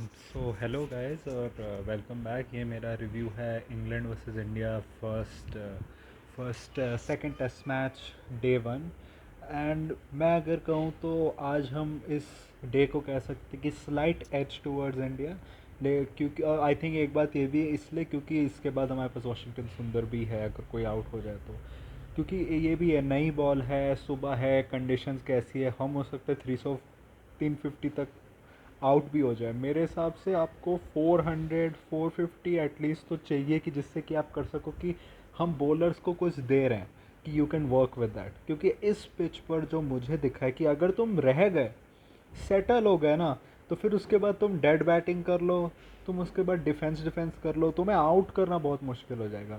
सो hello guys और welcome back. ये मेरा रिव्यू है England versus India first second test match day one. And मैं अगर कहूँ तो आज हम इस डे को कह सकते कि स्लाइट एज टूवर्ड्स इंडिया। ले क्योंकि आई थिंक एक बात ये भी है इसलिए क्योंकि इसके बाद हमारे पास वाशिंगटन सुंदर भी है अगर कोई आउट हो जाए तो। क्योंकि ये भी है, नई बॉल है, सुबह है, कंडीशंस कैसी है, हम हो सकते हैं 350 तक आउट भी हो जाए। मेरे हिसाब से आपको 400 450 एटलीस्ट तो चाहिए कि जिससे कि आप कर सको कि हम बॉलर्स को कुछ दे रहे हैं कि you can work with that. क्योंकि इस पिच पर जो मुझे दिखा है कि अगर तुम रह गए, सेटल हो गए ना, तो फिर उसके बाद तुम डेड बैटिंग कर लो, तुम उसके बाद डिफेंस कर लो, तुम्हें आउट करना बहुत मुश्किल हो जाएगा।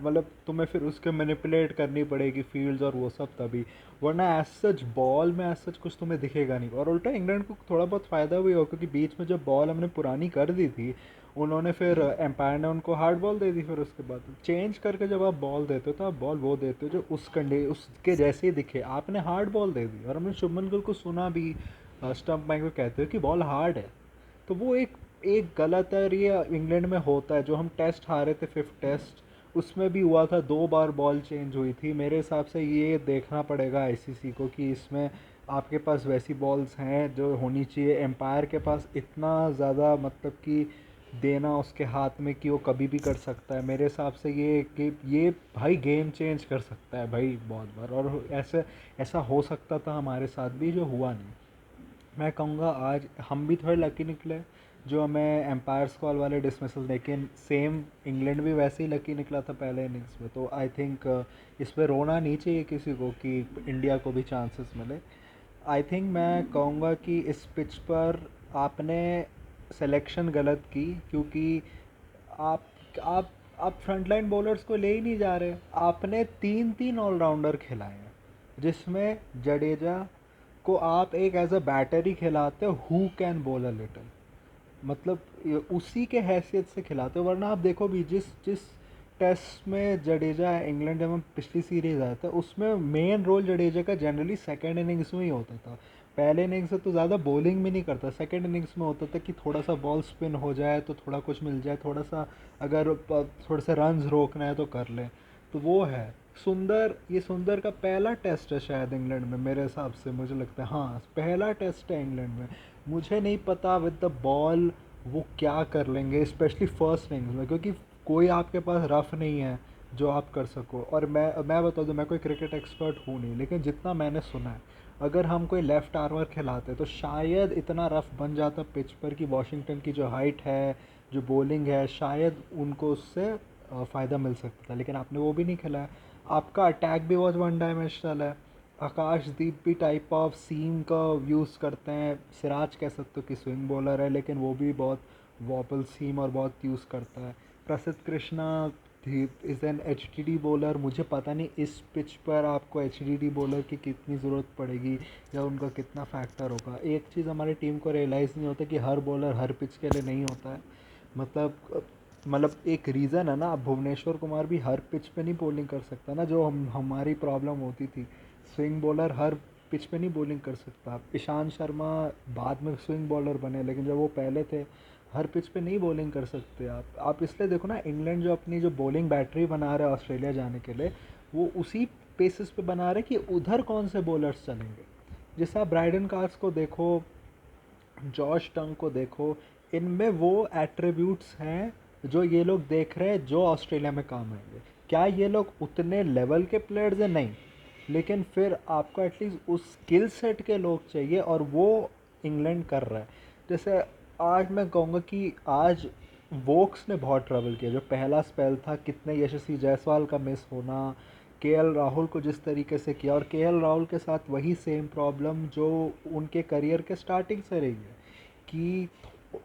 मतलब तुम्हें फिर उसके मैनिपुलेट करनी पड़ेगी फील्ड्स और वो सब तभी। वरना एज सच बॉल में एज सच कुछ तुम्हें दिखेगा नहीं। और उल्टा इंग्लैंड को थोड़ा बहुत फ़ायदा भी हो क्योंकि बीच में जब बॉल हमने पुरानी कर दी थी, उन्होंने फिर एम्पायर ने उनको हार्ड बॉल दे दी। फिर उसके बाद चेंज करके जब आप बॉल देते हो तो आप बॉल वो देते हो जो उसके जैसे ही दिखे। आपने हार्ड बॉल दे दी और हमने शुभमन गिल को सुना भी स्टंप माइक में कहते हो कि बॉल हार्ड है। तो वो एक एक गलत है और ये इंग्लैंड में होता है। जो हम टेस्ट हारे थे, फिफ्थ टेस्ट, उसमें भी हुआ था, 2 बार बॉल चेंज हुई थी। मेरे हिसाब से ये देखना पड़ेगा आईसीसी को कि इसमें आपके पास वैसी बॉल्स हैं जो होनी चाहिए। एम्पायर के पास इतना ज़्यादा मतलब कि देना उसके हाथ में कि वो कभी भी कर सकता है। मेरे हिसाब से ये भाई गेम चेंज कर सकता है भाई बहुत बार। और ऐसा हो सकता था हमारे साथ भी, जो हुआ नहीं। मैं कहूँगा आज हम भी थोड़े लकी निकले जो हमें एम्पायर्स कॉल वाले डिसमिसल, लेकिन सेम इंग्लैंड भी वैसे ही लकी निकला था पहले इनिंग्स में। तो आई थिंक इस पर रोना नहीं चाहिए किसी को कि इंडिया को भी चांसेस मिले। आई थिंक मैं कहूँगा कि इस पिच पर आपने सिलेक्शन गलत की क्योंकि आप आप आप फ्रंटलाइन बॉलर्स को ले ही नहीं जा रहे। आपने तीन तीन ऑलराउंडर खिलाए हैं जिसमें जडेजा को आप एक एज अ बैटर ही खिलाते हो who can ball a little. मतलब उसी के हैसियत से खिलाते हो। वरना आप देखो भी जिस जिस टेस्ट में जडेजा इंग्लैंड जब हम पिछली सीरीज आया था उसमें मेन रोल जडेजा का जनरली सेकेंड इनिंग्स में ही होता था। पहले इनिंग्स से तो ज़्यादा बॉलिंग भी नहीं करता, सेकेंड इनिंग्स में होता था कि थोड़ा सा बॉल स्पिन हो जाए तो थोड़ा कुछ मिल जाए, थोड़ा सा अगर थोड़े से रन्स रोकना है तो कर लें। तो वो है सुंदर। ये सुंदर का पहला टेस्ट है शायद इंग्लैंड में, मेरे हिसाब से मुझे लगता है। हाँ, पहला टेस्ट है इंग्लैंड में। मुझे नहीं पता विद द बॉल वो क्या कर लेंगे स्पेशली फर्स्ट इनिंग्स में, क्योंकि कोई आपके पास रफ नहीं है जो आप कर सको। और मैं बता दूं, मैं कोई क्रिकेट एक्सपर्ट हूँ नहीं, लेकिन जितना मैंने सुना है अगर हम कोई लेफ़्ट आर्मर खिलाते तो शायद इतना रफ बन जाता पिच पर कि वॉशिंगटन की जो हाइट है, जो बॉलिंग है, शायद उनको उससे फ़ायदा मिल सकता था। लेकिन आपने वो भी नहीं खिलाया। आपका अटैक भी बहुत वन डायमेंशनल है। आकाशदीप भी टाइप ऑफ सीम का यूज़ करते हैं। सिराज कह सकते हो कि स्विंग बॉलर है लेकिन वो भी बहुत वॉबल सीम और बहुत यूज़ करता है। प्रसिद्ध Krishna is an H bowler. मुझे पता नहीं इस पिच पर आपको एच बॉलर की कितनी ज़रूरत पड़ेगी या उनका कितना फैक्टर होगा। एक चीज़ हमारी टीम को रियलाइज़ नहीं होता कि हर बॉलर हर पिच के लिए नहीं होता है। मतलब एक रीज़न है ना, अब भुवनेश्वर कुमार भी हर पिच पे नहीं बॉलिंग कर सकता ना, जो हमारी प्रॉब्लम होती थी। स्विंग बॉलर हर पिच पे नहीं बॉलिंग कर सकता। ईशांत शर्मा बाद में स्विंग बॉलर बने, लेकिन जब वो पहले थे हर पिच पे नहीं बॉलिंग कर सकते आप इसलिए देखो ना, इंग्लैंड जो अपनी जो बॉलिंग बैटरी बना रहा है ऑस्ट्रेलिया जाने के लिए, वो उसी बेसिस पे बना रहे कि उधर कौन से बॉलर्स चलेंगे। जैसे आप ब्राइडन कार्स को देखो, जॉश टंग को देखो, इनमें वो एट्रीब्यूट्स हैं जो ये लोग देख रहे हैं जो ऑस्ट्रेलिया में काम आएंगे। क्या ये लोग उतने लेवल के प्लेयर्स हैं? नहीं, लेकिन फिर आपको एटलीस्ट उस स्किल सेट के लोग चाहिए और वो इंग्लैंड कर रहा है। जैसे आज मैं कहूँगा कि आज वोक्स ने बहुत ट्रबल किया। जो पहला स्पेल था, कितने यशस्वी जायसवाल का मिस होना, केएल राहुल को जिस तरीके से किया, और केएल राहुल के साथ वही सेम प्रॉब्लम जो उनके करियर के स्टार्टिंग से रही है कि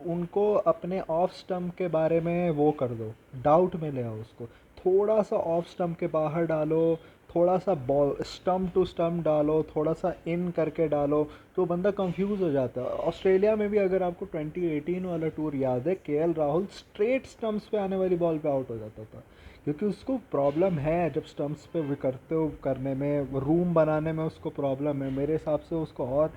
उनको अपने ऑफ स्टंप के बारे में वो कर दो, डाउट में ले आओ उसको। थोड़ा सा ऑफ स्टंप के बाहर डालो, थोड़ा सा बॉल स्टंप टू स्टंप डालो, थोड़ा सा इन करके डालो, तो बंदा कंफ्यूज हो जाता है। ऑस्ट्रेलिया में भी अगर आपको 2018 वाला टूर याद है, केएल राहुल स्ट्रेट स्टंप्स पे आने वाली बॉल पे आउट हो जाता था क्योंकि उसको प्रॉब्लम है जब स्टंप्स पे भी करते हो करने में, रूम बनाने में उसको प्रॉब्लम है। मेरे हिसाब से उसको और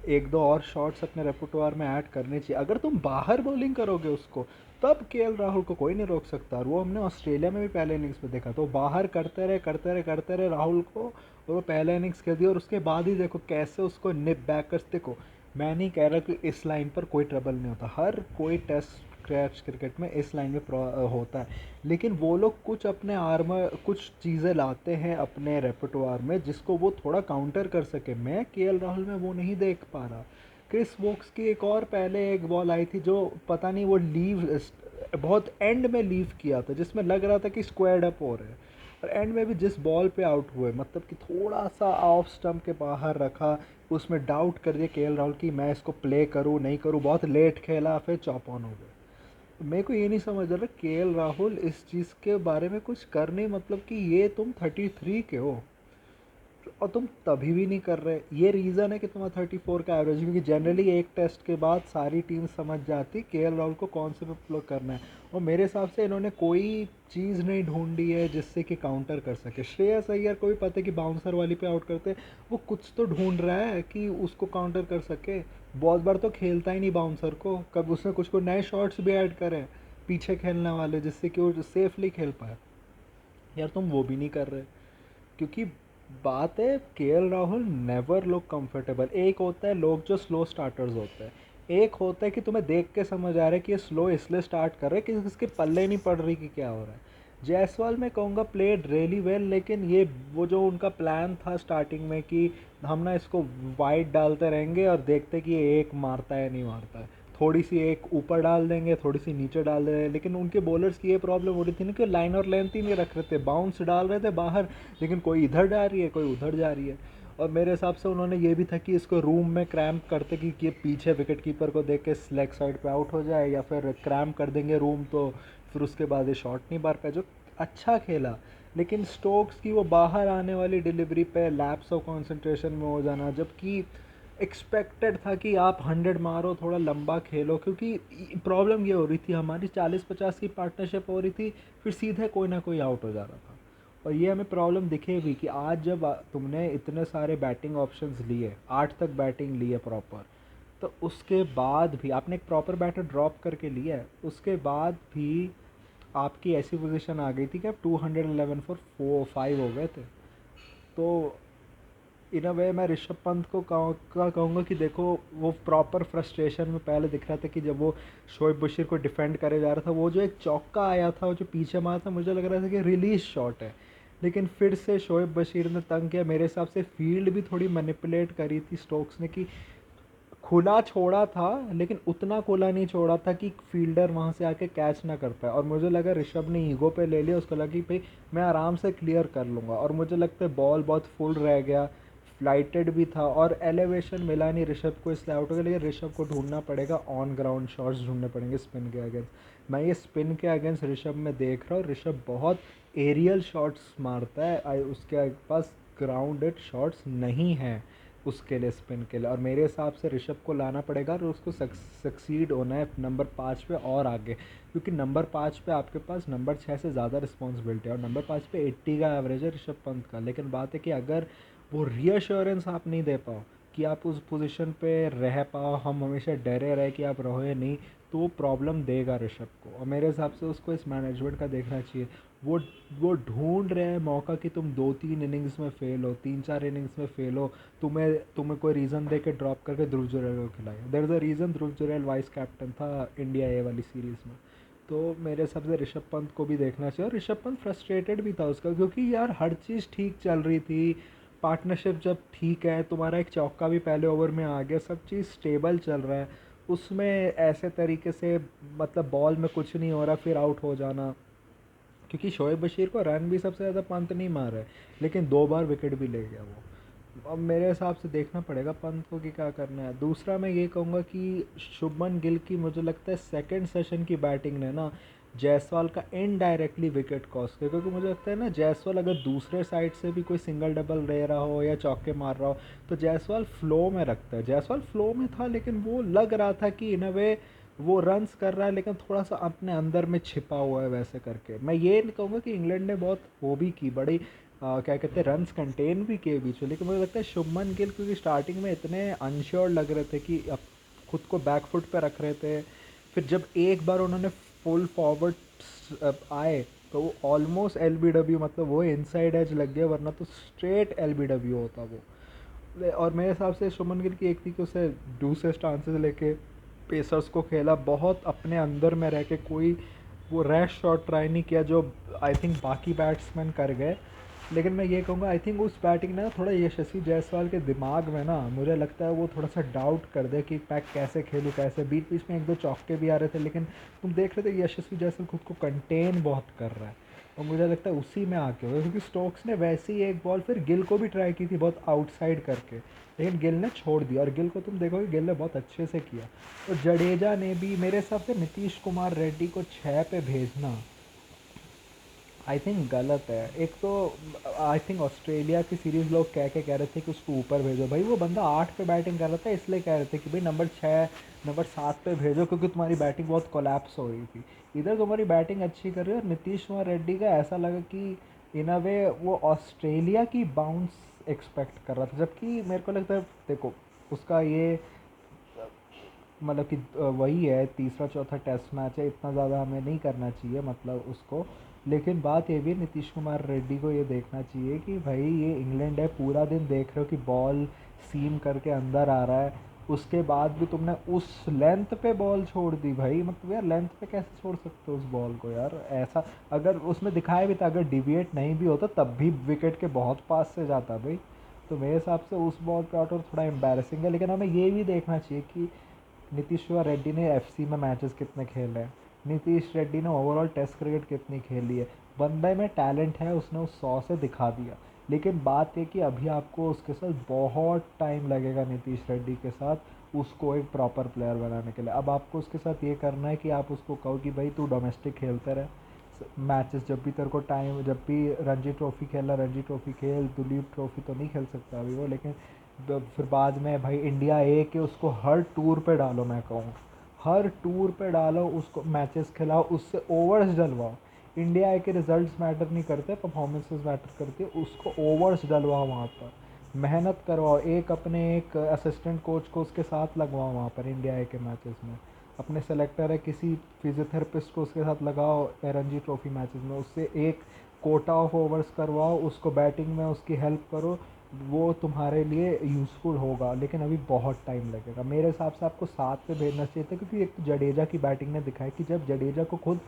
एक दो और शॉट्स अपने रेpertoire में ऐड करने चाहिए। अगर तुम बाहर बॉलिंग करोगे उसको, तब केएल राहुल को कोई नहीं रोक सकता। और वो हमने ऑस्ट्रेलिया में भी पहले इनिंग्स में देखा, तो बाहर करते रहे राहुल को, और वो पहले इनिंग्स खेल दिया। और उसके बाद ही देखो कैसे उसको निप बैक कर। देखो, मैं नहीं कह रहा कि इस लाइन पर कोई ट्रबल नहीं होता, हर कोई टेस्ट क्रैच क्रिकेट में इस लाइन में होता है, लेकिन वो लोग कुछ अपने आर्मर, कुछ चीज़ें लाते हैं अपने रेpertoire में जिसको वो थोड़ा काउंटर कर सके। मैं केएल राहुल में वो नहीं देख पा रहा। क्रिस वोक्स की एक और पहले एक बॉल आई थी जो पता नहीं, वो लीव बहुत एंड में लीव किया था, जिसमें लग रहा था कि स्क्वायर्ड अप हो रहे हैं, और एंड में भी जिस बॉल पे आउट हुए, मतलब कि थोड़ा सा ऑफ स्टंप के बाहर रखा, उसमें डाउट कर दिया केएल राहुल की मैं इसको प्ले करूँ नहीं करूँ, बहुत लेट खेला, फिर चॉप ऑन हो गया। मेरे को ये नहीं समझ आ रहा केएल राहुल इस चीज़ के बारे में कुछ कर नहीं, मतलब कि ये तुम 33 के हो और तुम तभी भी नहीं कर रहे। ये रीज़न है कि तुम्हारा 34 का एवरेज, क्योंकि जनरली एक टेस्ट के बाद सारी टीम समझ जाती केएल राहुल को कौन से पे फ्लो करना है। और मेरे हिसाब से इन्होंने कोई चीज़ नहीं ढूंढी है जिससे कि काउंटर कर सके। श्रेयस अय्यर को भी पता है कि बाउंसर वाली पे आउट करते, वो कुछ तो ढूंढ रहा है कि उसको काउंटर कर सके। बहुत बार तो खेलता ही नहीं बाउंसर को, कब उसने कुछ को नए शॉट्स भी ऐड करें पीछे खेलने वाले, जिससे कि वो सेफली खेल पाए। यार तुम वो भी नहीं कर रहे, क्योंकि बात है KL Rahul never look comfortable. एक होता है लोग जो स्लो स्टार्टर्स होते हैं, एक होता है कि तुम्हें देख के समझ आ रहा है कि ये स्लो इसलिए स्टार्ट कर रहे हैं कि इसके पल्ले नहीं पड़ रही कि क्या हो रहा है। जायसवाल मैं कहूँगा प्लेड रियली वेल, लेकिन ये वो जो उनका प्लान था स्टार्टिंग में कि हम ना इसको वाइड डालते रहेंगे और देखते कि ये एक मारता है नहीं मारता है, थोड़ी सी एक ऊपर डाल देंगे थोड़ी सी नीचे डाल देंगे। लेकिन उनके बॉलर्स की ये प्रॉब्लम हो रही थी ना कि लाइन और लेंथ ही नहीं रख रहे थे, बाउंस डाल रहे थे बाहर, लेकिन कोई इधर जा रही है कोई उधर जा रही है। और मेरे हिसाब से उन्होंने ये भी था कि इसको रूम में क्रैम्प करते कि ये पीछे विकेट कीपर को देख के लेग साइड पे आउट हो जाए, या फिर क्रैम्प कर देंगे रूम तो फिर उसके बाद ये शॉट नहीं मार पाए, जो अच्छा खेला। लेकिन स्टोक्स की वो बाहर आने वाली डिलीवरी पे लैप्स ऑफ कंसंट्रेशन में हो जाना, जबकि एक्सपेक्टेड था कि आप 100 मारो थोड़ा लंबा खेलो, क्योंकि प्रॉब्लम ये हो रही थी हमारी 40-50 की पार्टनरशिप हो रही थी, फिर सीधे कोई ना कोई आउट हो जा रहा था। और ये हमें प्रॉब्लम दिखे भी कि आज जब तुमने इतने सारे बैटिंग ऑप्शंस लिए, 8 तक बैटिंग ली है प्रॉपर, तो उसके बाद भी आपने एक प्रॉपर बैटर ड्रॉप करके लिया है, उसके बाद भी आपकी ऐसी पोजीशन आ गई थी कि आप 211 फॉर 5 हो गए थे। तो इन अ वे मैं ऋषभ पंत को कहूँगा कि देखो, वो प्रॉपर फ्रस्ट्रेशन में पहले दिख रहा था कि जब वो शोएब बशीर को डिफेंड करे जा रहा था, वो जो एक चौका आया था वो जो पीछे मारा था, मुझे लग रहा था कि रिलीज शॉट है, लेकिन फिर से शोएब बशीर ने तंग किया। मेरे हिसाब से फील्ड भी थोड़ी मैनिपुलेट करी थी स्टोक्स ने, कि खुला छोड़ा था लेकिन उतना खुला नहीं छोड़ा था कि फील्डर वहाँ से आके कैच ना कर पाए। और मुझे लगा ऋषभ ने ईगो पे ले लिया, उसको लगा कि भाई मैं आराम से क्लियर कर लूँगा, और मुझे लगता है बॉल बहुत फुल रह गया, फ्लाइटेड भी था और एलिवेशन मिला नहीं ऋषभ को, इसलिए आउट हो गया। लेकिन ऋषभ को ढूंढना पड़ेगा, ऑन ग्राउंड शॉट्स ढूंढने पड़ेंगे स्पिन के अगेंस्ट। मैं ये स्पिन के अगेंस्ट ऋषभ में देख रहा हूँ, ऋषभ बहुत एरियल शॉट्स मारता है, उसके पास ग्राउंडेड शॉट्स नहीं हैं उसके लिए, स्पिन के लिए। और मेरे हिसाब से ऋषभ को लाना पड़ेगा और उसको सक्सीड होना है नंबर 5 पे और आगे, क्योंकि नंबर 5 पे आपके पास नंबर 6 से ज़्यादा रिस्पॉन्सिबिलिटी है, और नंबर 5 पे 80 का एवरेज है ऋषभ पंत का। लेकिन बात है कि अगर वो रीअश्योरेंस आप नहीं दे पाओ कि आप उस पोजीशन पे रह पाओ, हम हमेशा डरे रहे कि आप रहोगे नहीं, तो वो प्रॉब्लम देगा ऋषभ को। और मेरे हिसाब से उसको इस मैनेजमेंट का देखना चाहिए। वो वो ढूंढ रहे हैं मौका कि तुम 2-3 इनिंग्स में फेल हो, 3-4 इनिंग्स में फेल हो, तुम्हें कोई रीज़न दे के ड्रॉप करके ध्रुव जुरैल को खिलाए। There is a reason Dhruv Jurel vice captain था इंडिया ए वाली सीरीज़ में। तो मेरे हिसाब से ऋषभ पंत को भी देखना चाहिए। और ऋषभ पंत फ्रस्ट्रेटेड भी था उसका, क्योंकि यार हर चीज़ ठीक चल रही थी, पार्टनरशिप जब ठीक है, तुम्हारा एक चौका भी पहले ओवर में आ गया, सब चीज़ स्टेबल चल रहा है, उसमें ऐसे तरीके से मतलब बॉल में कुछ नहीं हो रहा फिर आउट हो जाना। क्योंकि शोएब बशीर को रन भी सबसे ज़्यादा पंत नहीं मार है, लेकिन 2 बार विकेट भी ले गया वो। अब मेरे हिसाब से देखना पड़ेगा पंत को कि क्या करना है। दूसरा मैं ये कहूँगा कि शुभमन गिल की मुझे लगता है सेकंड सेशन की बैटिंग ने ना जायसवाल का इनडायरेक्टली विकेट कॉस्ट किया, क्योंकि मुझे लगता है ना जायसवाल अगर दूसरे साइड से भी कोई सिंगल डबल ले रहा हो या चौके मार रहा हो, तो जायसवाल फ्लो में रखता है। जायसवाल फ्लो में था, लेकिन वो लग रहा था कि इन अ वे वो रन्स कर रहा है, लेकिन थोड़ा सा अपने अंदर में छिपा हुआ है वैसे करके। मैं ये नहीं कहूँगा कि इंग्लैंड ने बहुत वो भी की, बड़ी क्या कहते हैं रन्स कंटेन भी किए बीच में, लेकिन मुझे लगता है शुभमन गिल क्योंकि स्टार्टिंग में इतने अनश्योर लग रहे थे कि अब खुद को बैक फुट पे रख रहे थे, फिर जब एक बार उन्होंने फुल फॉरवर्ड आए तो वो ऑलमोस्ट एल मतलब वो इनसाइड एज लग गया, वरना तो स्ट्रेट एल होता वो। और मेरे हिसाब से शुभमन गिल की एक थी कि उसे दूसरे स्टांसेस लेके पेसर्स को खेला, बहुत अपने अंदर में रह के कोई वो रैश शॉट ट्राई नहीं किया जो आई थिंक बाकी बैट्समैन कर गए। लेकिन मैं ये कहूँगा आई थिंक उस बैटिंग ने ना थोड़ा यशस्वी जायसवाल के दिमाग में ना मुझे लगता है वो थोड़ा सा डाउट कर दे कि पैक कैसे खेलूँ कैसे, बीच बीच में एक दो चौके भी आ रहे थे, लेकिन तुम देख रहे थे यशस्वी जायसवाल खुद को कंटेन बहुत कर रहा है, और मुझे लगता है उसी में आके हुआ, क्योंकि स्टोक्स ने वैसे ही एक बॉल फिर गिल को भी ट्राई की थी बहुत आउटसाइड करके, लेकिन गिल ने छोड़ दिया, और गिल को तुम देखोगे गिल ने बहुत अच्छे से किया। तो जडेजा ने भी मेरे हिसाब से नीतीश कुमार रेड्डी को 6 पे भेजना आई थिंक गलत है। एक तो आई थिंक ऑस्ट्रेलिया की सीरीज़ लोग कह रहे थे कि उसको ऊपर भेजो, भाई वो बंदा 8 पे बैटिंग कर रहा था, इसलिए कह रहे थे कि भाई नंबर 6 नंबर 7 पे भेजो क्योंकि तुम्हारी बैटिंग बहुत कोलैप्स हो रही थी। इधर तुम्हारी बैटिंग अच्छी कर रही है, और नीतीश कुमार रेड्डी का ऐसा लगा कि इन अ वे वो ऑस्ट्रेलिया की बाउंस एक्सपेक्ट कर रहा था, जबकि मेरे को लगता है देखो उसका ये मतलब कि वही है तीसरा चौथा टेस्ट मैच है, इतना ज़्यादा हमें नहीं करना चाहिए मतलब उसको। लेकिन बात ये भी है नीतीश कुमार रेड्डी को ये देखना चाहिए कि भाई ये इंग्लैंड है, पूरा दिन देख रहे हो कि बॉल सीम करके अंदर आ रहा है, उसके बाद भी तुमने उस लेंथ पे बॉल छोड़ दी भाई, मतलब यार लेंथ पे कैसे छोड़ सकते हो उस बॉल को यार, ऐसा अगर उसमें दिखाया भी था अगर डिविएट नहीं भी होता तब भी विकेट के बहुत पास से जाता भाई। तो मेरे हिसाब से उस बॉल पे आउट थोड़ा एम्बैरसिंग है, लेकिन हमें ये भी देखना चाहिए कि नीतीश रेड्डी ने एफसी में मैचेस कितने खेले हैं, नीतीश रेड्डी ने ओवरऑल टेस्ट क्रिकेट कितनी खेली है, बंदे में टैलेंट है, उसने उस 100 से दिखा दिया। लेकिन बात है कि अभी आपको उसके साथ बहुत टाइम लगेगा, नीतीश रेड्डी के साथ उसको एक प्रॉपर प्लेयर बनाने के लिए। अब आपको उसके साथ ये करना है कि आप उसको कहो कि भाई तू डोमेस्टिक खेलते रहे मैचेस, जब भी तेरे को टाइम, जब भी रणजी ट्रॉफ़ी खेलना रणजी ट्रॉफ़ी खेल, दुलीप ट्रॉफ़ी तो नहीं खेल सकता अभी वो, लेकिन फिर बाद में भाई इंडिया ए के उसको हर टूर पे डालो, मैं कहूँ हर टूर पे डालो उसको, मैचेस खिलाओ, उससे ओवर्स डलवाओ। इंडिया ए के रिजल्ट्स मैटर नहीं करते, परफॉर्मेंसेस मैटर करती है, उसको ओवर्स डलवाओ वहाँ पर, मेहनत करवाओ, एक अपने एक असिस्टेंट कोच को उसके साथ लगवाओ वहाँ पर इंडिया ए के मैचेस में, अपने सेलेक्टर है किसी फिजियोथेरेपिस्ट को उसके साथ लगाओ रणजी ट्रॉफ़ी मैचेस में, उससे एक कोटा ऑफ ओवर्स करवाओ, उसको बैटिंग में उसकी हेल्प करो, वो तुम्हारे लिए यूज़फुल होगा। लेकिन अभी बहुत टाइम लगेगा, मेरे हिसाब से आपको 7 पे भेजना चाहिए था, क्योंकि एक तो जडेजा की बैटिंग ने दिखाया कि जब जडेजा को खुद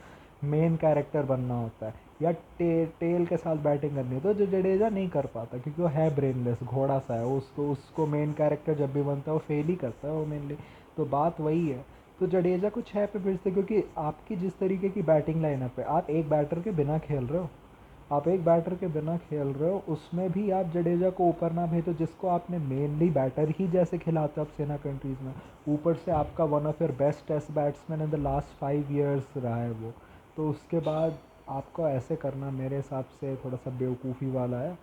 मेन कैरेक्टर बनना होता है या टेल के साथ बैटिंग करनी है तो जो जडेजा नहीं कर पाता, क्योंकि वो है ब्रेनलेस घोड़ा सा है, उसको उसको मेन कैरेक्टर जब भी बनता है वो फेल ही करता है वो मेनली। तो बात वही है, तो जडेजा को 6 पे भेजते, क्योंकि आपकी जिस तरीके की बैटिंग लाइनअप है, आप एक बैटर के बिना खेल रहे हो, आप एक बैटर के बिना खेल रहे हो, उसमें भी आप जडेजा को ऊपर ना भेजो जिसको आपने मेनली बैटर ही जैसे खिलाते हो आप सेना कंट्रीज़ में, ऊपर से आपका one of your best test batsman in the last 5 years रहा है वो, तो उसके बाद आपको ऐसे करना मेरे हिसाब से थोड़ा सा बेवकूफ़ी वाला है।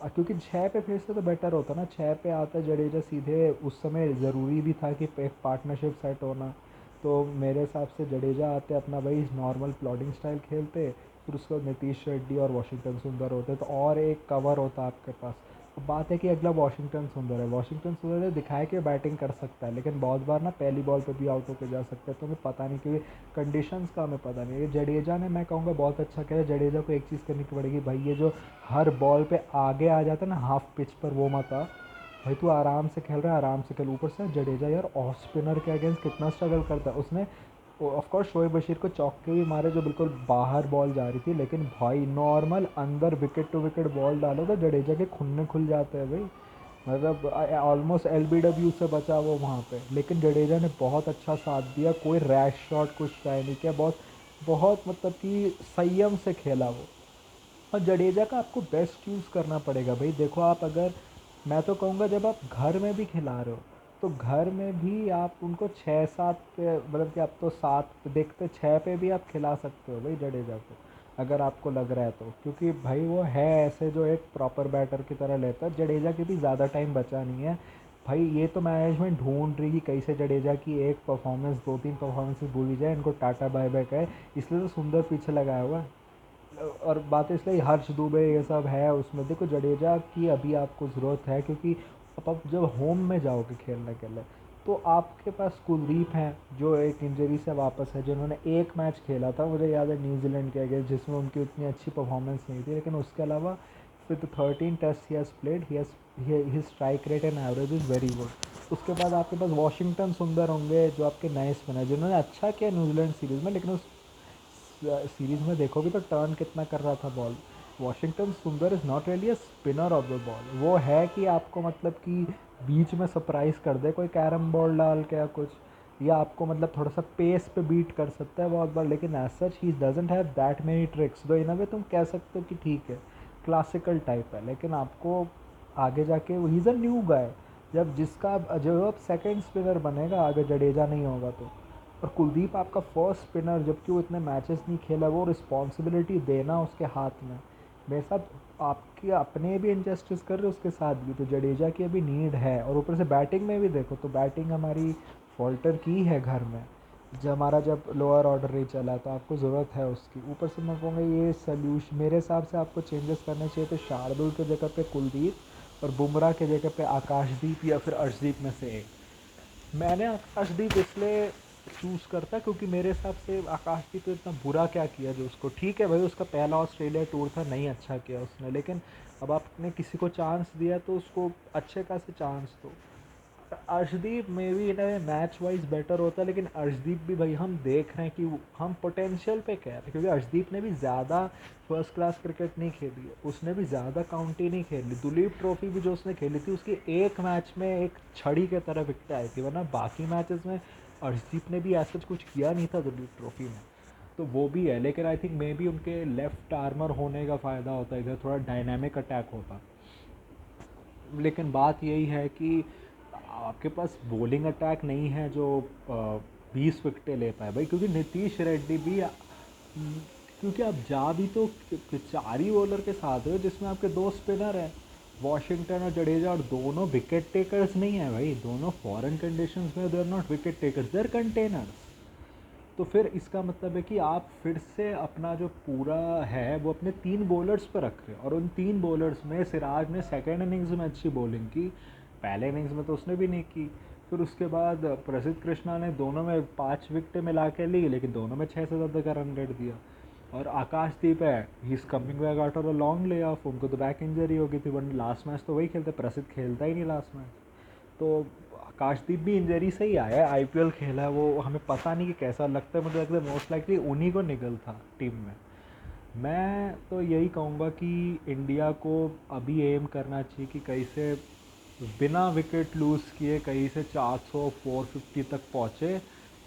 क्योंकि 6 पे भेजते तो बेटर होता ना, 6 पे आता जडेजा सीधे, उस समय ज़रूरी भी था कि एक पार्टनरशिप सेट होना, तो मेरे हिसाब से जडेजा आते अपना वही नॉर्मल प्लॉटिंग स्टाइल खेलते, फिर उसके बाद नीतीश रेड्डी और वाशिंगटन सुंदर होते तो और एक कवर होता आपके पास। अब बात है कि अगला वाशिंगटन सुंदर है, वाशिंगटन सुंदर ने दिखाया कि बैटिंग कर सकता है, लेकिन बहुत बार ना पहली बॉल पे भी आउट होकर जा सकता है, तो हमें पता नहीं क्योंकि कंडीशंस का हमें पता नहीं है। जडेजा ने मैं कहूँगा बहुत अच्छा किया, जडेजा को एक चीज़ करनी पड़ेगी भाई, ये जो हर बॉल पे आगे आ जाता है ना हाफ पिच पर, वो मत आ भाई, तू आराम से खेल रहा है आराम से खेल। ऊपर से जडेजा यार ऑफ स्पिनर के अगेंस्ट कितना स्ट्रगल करता है, उसने ऑफ कोर्स शोएब बशीर को चौके भी मारे जो बिल्कुल बाहर बॉल जा रही थी, लेकिन भाई नॉर्मल अंदर विकेट टू विकेट बॉल डालो तो जडेजा के खुन्ने खुल जाते हैं भाई, मतलब ऑलमोस्ट एल से बचा वो वहाँ पे, लेकिन जडेजा ने बहुत अच्छा साथ दिया, कोई रैश शॉट कुछ ट्राई नहीं किया, बहुत बहुत मतलब कि संयम से खेला वो। और जडेजा का आपको बेस्ट यूज़ करना पड़ेगा भाई, देखो आप अगर, मैं तो कहूँगा जब आप घर में भी खिला रहे हो तो घर में भी आप उनको 6-7 पे, मतलब कि आप तो 7 देखते 6 पे भी आप खिला सकते हो भाई जडेजा को, अगर आपको लग रहा है तो, क्योंकि भाई वो है ऐसे जो एक प्रॉपर बैटर की तरह लेता है। जडेजा की भी ज़्यादा टाइम बचा नहीं है भाई, ये तो मैनेजमेंट ढूंढ रही कि कैसे जडेजा की एक परफॉर्मेंस 2-3 परफॉर्मेंसेस भूली जाए, इनको टाटा बाय बाय कहे, इसलिए तो सुंदर पीछे लगाया हुआ है। और बात इसलिए हर्ष दुबे ये सब है उसमें, देखो जडेजा की अभी आपको ज़रूरत है, क्योंकि अब जब होम में जाओगे खेलने के लिए तो आपके पास कुलदीप हैं जो एक इंजरी से वापस है, जिन्होंने एक मैच खेला था मुझे याद है न्यूजीलैंड के अगेंस्ट, जिसमें उनकी उतनी अच्छी परफॉर्मेंस नहीं थी, लेकिन उसके अलावा with 13 test he has played, he strike rate and average is very good. उसके बाद आपके पास वॉशिंगटन सुंदर होंगे जो आपके नए स्पिनर, जिन्होंने अच्छा किया न्यूजीलैंड सीरीज़ में, लेकिन उस सीरीज़ में देखोगे तो टर्न कितना कर रहा था बॉल। वॉशिंगटन सुंदर is not really a spinner of the ball, वो है कि आपको मतलब कि बीच में सरप्राइज़ कर दे कोई कैरम बॉल डाल के या कुछ, या आपको मतलब थोड़ा सा पेस पे बीट कर सकता है बहुत बार, लेकिन as such he doesn't have that many tricks. दो इन अ वे तुम कह सकते हो कि ठीक है क्लासिकल टाइप है, लेकिन आपको आगे जाके he is a new guy, जब अब सेकंड स्पिनर बनेगा आगे जडेजा नहीं होगा तो। और कुलदीप आपका फर्स्ट स्पिनर, जबकि वो इतने मैचेस नहीं खेला, वो रिस्पॉन्सिबिलिटी देना उसके हाथ में, मेरे साथ आपके अपने भी इनजस्टिस कर रहे हो उसके साथ भी, तो जडेजा की अभी नीड है। और ऊपर से बैटिंग में भी देखो तो बैटिंग हमारी फॉल्टर की है घर में, जब लोअर ऑर्डर नहीं चला तो आपको ज़रूरत है उसकी। ऊपर से मैं कहूँगा ये सल्यूशन मेरे हिसाब से आपको चेंजेस करने चाहिए थे, शार्दुल के जगह पे कुलदीप और बुमराह के जगह पे आकाशदीप या फिर अर्शदीप में से एक। मैंने आकाशदीप इसलिए चूज़ करता क्योंकि मेरे हिसाब से आकाशदीप तो इतना बुरा क्या किया जो उसको, ठीक है भाई उसका पहला ऑस्ट्रेलिया टूर था, नहीं अच्छा किया उसने, लेकिन अब आपने किसी को चांस दिया तो उसको अच्छे खासे चांस दो। अर्शदीप में भी इन्हें मैच वाइज बेटर होता है, लेकिन अर्शदीप भी भाई हम देख रहे हैं कि हम पोटेंशियल पे कह रहे हैं, क्योंकि अर्शदीप ने भी ज़्यादा फर्स्ट क्लास क्रिकेट नहीं खेली है, उसने भी ज़्यादा काउंटी नहीं खेली। दुलीप ट्रॉफी भी जो उसने खेली थी उसकी एक मैच में एक छड़ी के तरह विकेट आई थी, वरना बाकी मैचेस में अर्शदीप ने भी ऐसा कुछ किया नहीं था दुलीप ट्रॉफी में। तो वो भी है, लेकिन आई थिंक मे बी उनके लेफ्ट आर्मर होने का फ़ायदा होता है, इधर थोड़ा डायनामिक अटैक होता। लेकिन बात यही है कि आपके पास बॉलिंग अटैक नहीं है जो 20 विकेटें ले पाए भाई, क्योंकि नीतीश रेड्डी भी क्योंकि आप जा भी तो 4 ही बॉलर के साथ हो जिसमें आपके 2 स्पिनर हैं, वॉशिंगटन और जडेजा, और दोनों विकेट टेकर्स नहीं है भाई, दोनों फॉरेन कंडीशंस में they are not wicket takers, they are containers. तो फिर इसका मतलब है कि आप फिर से अपना जो पूरा है वो अपने 3 बॉलर्स पर रख रहे हो, और उन 3 बॉलर्स में सिराज ने सेकेंड इनिंग्स में अच्छी बॉलिंग की, पहले इनिंग्स में तो उसने भी नहीं की। फिर उसके बाद प्रसिद्ध कृष्णा ने दोनों में 5 विकेटें मिला के ली, लेकिन दोनों में 6 से ज़्यादा का रन रेट दिया। और आकाशदीप है, he is coming back after a long lay off, उनको तो बैक इंजरी हो गई थी, वन लास्ट मैच तो वही खेलते, प्रसिद्ध खेलता ही नहीं लास्ट मैच। तो आकाशदीप भी इंजरी से ही आया है, आईपीएल खेला है वो, हमें पता नहीं कि कैसा लगता है, मुझे लगता है मोस्ट लाइकली उन्हीं को निकल था टीम में। मैं तो यही कहूँगा कि इंडिया को अभी एम करना चाहिए कि कैसे बिना विकेट लूज़ किए कहीं से 400 450 तक पहुँचे,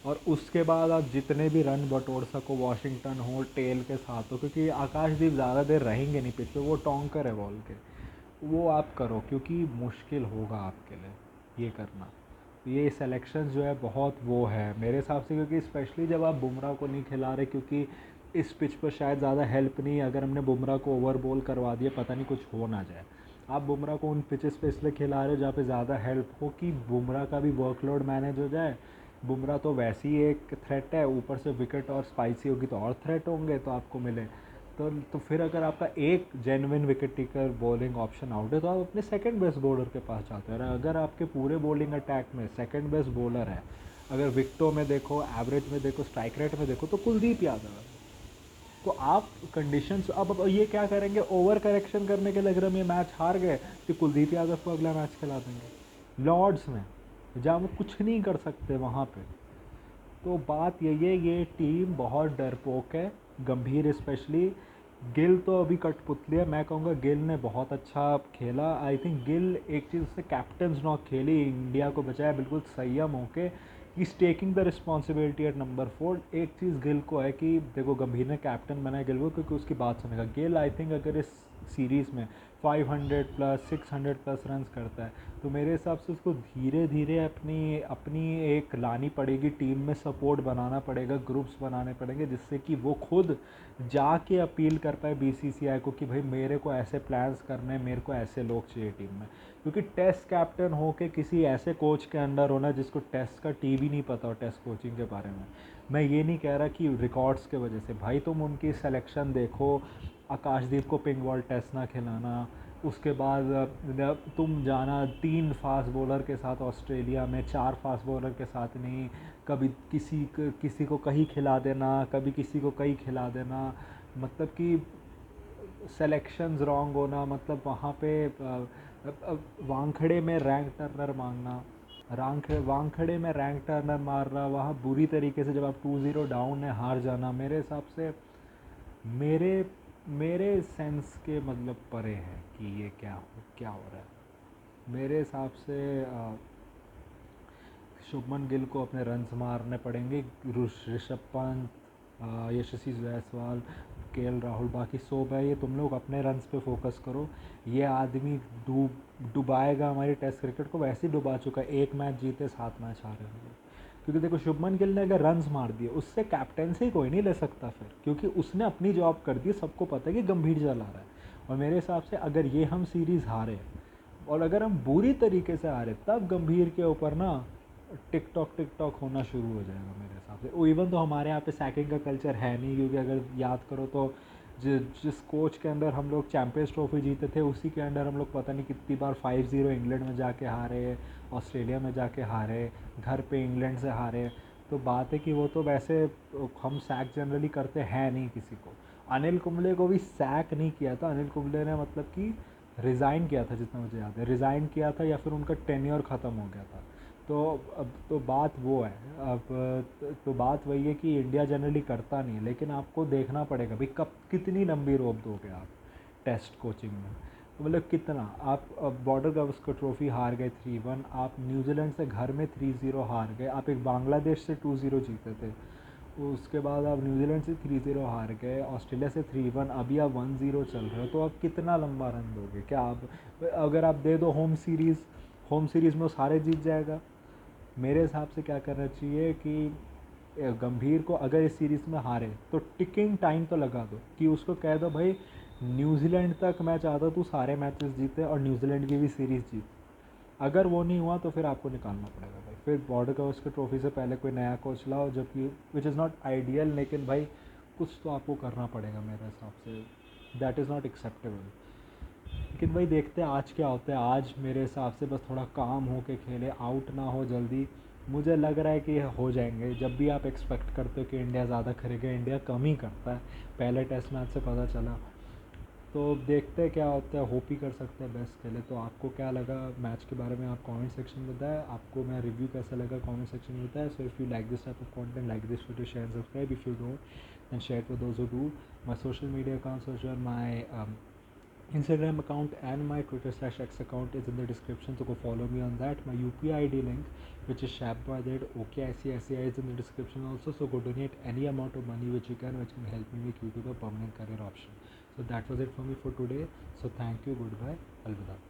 और उसके बाद आप जितने भी रन बटोर सको, वॉशिंगटन हो टेल के साथ हो, क्योंकि आकाशदीप ज़्यादा देर रहेंगे नहीं पिच पे, वो टोंकर है बॉल के, वो आप करो क्योंकि मुश्किल होगा आपके लिए ये करना। ये सिलेक्शन जो है बहुत वो है मेरे हिसाब से, क्योंकि स्पेशली जब आप बुमराह को नहीं खिला रहे, क्योंकि इस पिच पर शायद ज़्यादा हेल्प नहीं, अगर हमने बुमराह को ओवर बॉल करवा दिया पता नहीं कुछ हो ना जाए। आप बुमराह को उन पिचेस पे इसलिए खिला रहे हो जहाँ पे ज़्यादा हेल्प हो, कि बुमराह का भी वर्कलोड मैनेज हो जाए। बुमराह तो वैसे ही एक थ्रेट है, ऊपर से विकेट और स्पाइसी होगी तो और थ्रेट होंगे तो आपको मिले। तो फिर अगर आपका एक genuine wicket taker bowling option out है तो आप अपने सेकंड बेस्ट बॉलर के पास जाते हैं, और अगर आपके पूरे बॉलिंग अटैक में सेकंड बेस्ट बॉलर है, अगर विकटों में देखो, एवरेज में देखो, स्ट्राइक रेट में देखो, तो कुलदीप यादव है। तो आप कंडीशंस अब ये क्या करेंगे, ओवर करेक्शन करने के लिए अगर हम ये मैच हार गए तो कुलदीप यादव को अगला मैच खिला देंगे लॉर्ड्स में, जहाँ वो कुछ नहीं कर सकते वहाँ पे। तो बात यही है, ये टीम बहुत डरपोक है, गंभीर स्पेशली। गिल तो अभी कठपुतली है, मैं कहूँगा गिल ने बहुत अच्छा खेला। आई थिंक गिल एक चीज़ उसने कैप्टन्स नॉक खेली, इंडिया को बचाया बिल्कुल संयम होके, is taking the responsibility at number 4। एक चीज़ गिल को है कि देखो गंभीर ने कैप्टन बनाया गिल को क्योंकि उसकी बात सुनेगा गिल। आई थिंक अगर इस सीरीज़ में 500 प्लस 600 प्लस रन्स करता है तो मेरे हिसाब से उसको धीरे धीरे अपनी अपनी एक लानी पड़ेगी, टीम में सपोर्ट बनाना पड़ेगा, ग्रुप्स बनाने पड़ेंगे, जिससे कि वो खुद जाके अपील कर पाए बीसीसीआई को कि भाई मेरे को ऐसे प्लान्स करने हैं, मेरे को ऐसे लोग चाहिए टीम में। क्योंकि टेस्ट कैप्टन हो के किसी ऐसे कोच के अंडर होना जिसको टेस्ट का टी भी नहीं पता हो टेस्ट कोचिंग के बारे में, मैं ये नहीं कह रहा कि रिकॉर्ड्स के वजह से, भाई तुम उनकी सिलेक्शन देखो, आकाशदीप को पिंक बॉल टेस्ट ना खिलाना, उसके बाद तुम जाना 3 फास्ट बॉलर के साथ ऑस्ट्रेलिया में, 4 फास्ट बॉलर के साथ नहीं, कभी किसी को कहीं खिला देना, कभी किसी को कहीं खिला देना, मतलब कि सेलेक्शंस रॉन्ग होना, मतलब वहाँ पे वानखेड़े में रैंक टर्नर मांगना, वानखेड़े में रैंक टर्नर मार रहा, वहाँ बुरी तरीके से जब आप 2-0 डाउन है हार जाना, मेरे हिसाब से मेरे मेरे सेंस के मतलब परे है कि ये क्या हो रहा है। मेरे हिसाब से शुभमन गिल को अपने रन्स मारने पड़ेंगे, ऋषभ पंत, यशस्वी जायसवाल, केएल राहुल, बाकी सब है, ये तुम लोग अपने रन्स पे फोकस करो। ये आदमी डुबाएगा हमारी टेस्ट क्रिकेट को, वैसे ही डुबा चुका है, 1 मैच जीते 7 मैच हारे हम लोग। क्योंकि देखो शुभमन गिल ने अगर रन्स मार दिए, उससे कैप्टेंसी कोई नहीं ले सकता फिर, क्योंकि उसने अपनी जॉब कर दी, सबको पता है कि गंभीर चला रहा है। और मेरे हिसाब से अगर ये हम सीरीज़ हारे और अगर हम बुरी तरीके से हारे, तब गंभीर के ऊपर ना टिकटॉक होना शुरू हो जाएगा मेरे हिसाब से। इवन तो हमारे यहाँ पे सैकिंग का कल्चर है नहीं, क्योंकि अगर याद करो तो जिस कोच के अंडर हम लोग चैम्पियंस ट्रॉफी जीते थे, उसी के अंडर हम लोग पता नहीं कितनी बार 5-0 इंग्लैंड में जाके हारे, ऑस्ट्रेलिया में जाके हारे, घर पे इंग्लैंड से हारे। तो बात है कि वो तो वैसे हम सैक जनरली करते हैं नहीं किसी को। अनिल कुंबले को भी सैक नहीं किया था, अनिल कुंबले ने मतलब कि रिज़ाइन किया था, जितना मुझे याद है रिज़ाइन किया था, या फिर उनका टेन्योर ख़त्म हो गया था। तो अब तो बात वो है, अब तो बात वही है कि इंडिया जनरली करता नहीं है, लेकिन आपको देखना पड़ेगा भाई कब कितनी लंबी रोप दोगे आप टेस्ट कोचिंग में। तो मतलब कितना आप बॉर्डर गावस्कर ट्रॉफी हार गए 3-1, आप न्यूजीलैंड से घर में 3-0 हार गए, आप एक बांग्लादेश से 2-0 जीते थे, उसके बाद आप न्यूजीलैंड से 3-0 हार गए, ऑस्ट्रेलिया से 3-1, अभी आप 1-0 चल रहे हो, तो आप कितना लंबा रन दोगे? क्या आप अगर आप दे दो होम सीरीज़ में वो सारे जीत जाएगा। मेरे हिसाब से क्या करना चाहिए कि गंभीर को अगर इस सीरीज़ में हारे तो टिकिंग टाइम तो लगा दो, कि उसको कह दो भाई न्यूजीलैंड तक मैं चाहता तू सारे मैचेस जीते और न्यूजीलैंड की भी सीरीज़ जीत। अगर वो नहीं हुआ तो फिर आपको निकालना पड़ेगा भाई, फिर बॉर्डर गावस्कर ट्रॉफी से पहले कोई नया कोच लाओ, जबकि विच इज़ नॉट आइडियल, लेकिन भाई कुछ तो आपको करना पड़ेगा मेरे हिसाब से, दैट इज़ नॉट एक्सेप्टेबल। लेकिन भाई देखते हैं आज क्या होता है। आज मेरे हिसाब से बस थोड़ा काम हो के खेले, आउट ना हो जल्दी। मुझे लग रहा है कि हो जाएंगे। जब भी आप एक्सपेक्ट करते हो कि इंडिया ज़्यादा करेगा, इंडिया कम ही करता है, पहले टेस्ट मैच से पता चला। तो देखते हैं क्या होता है, होप ही कर सकते हैं बेस्ट के लिए। तो आपको क्या लगा मैच के बारे में, आप कमेंट सेक्शन में बताएं, आपको मेरा रिव्यू कैसा लगा कमेंट सेक्शन में बताएं। So if you like this type of content, like this video, share and subscribe. If you don't, then share it with those who do. My social media accounts, which are my Instagram account and my Twitter/X account, is in the description, so go follow me on that. My UPI ID link, which is Shabbadet OKICICI, is in the description also, so go donate any amount of money which you can, which can help me make YouTube a permanent career option. So that was it for me for today. So thank you, goodbye, alvida.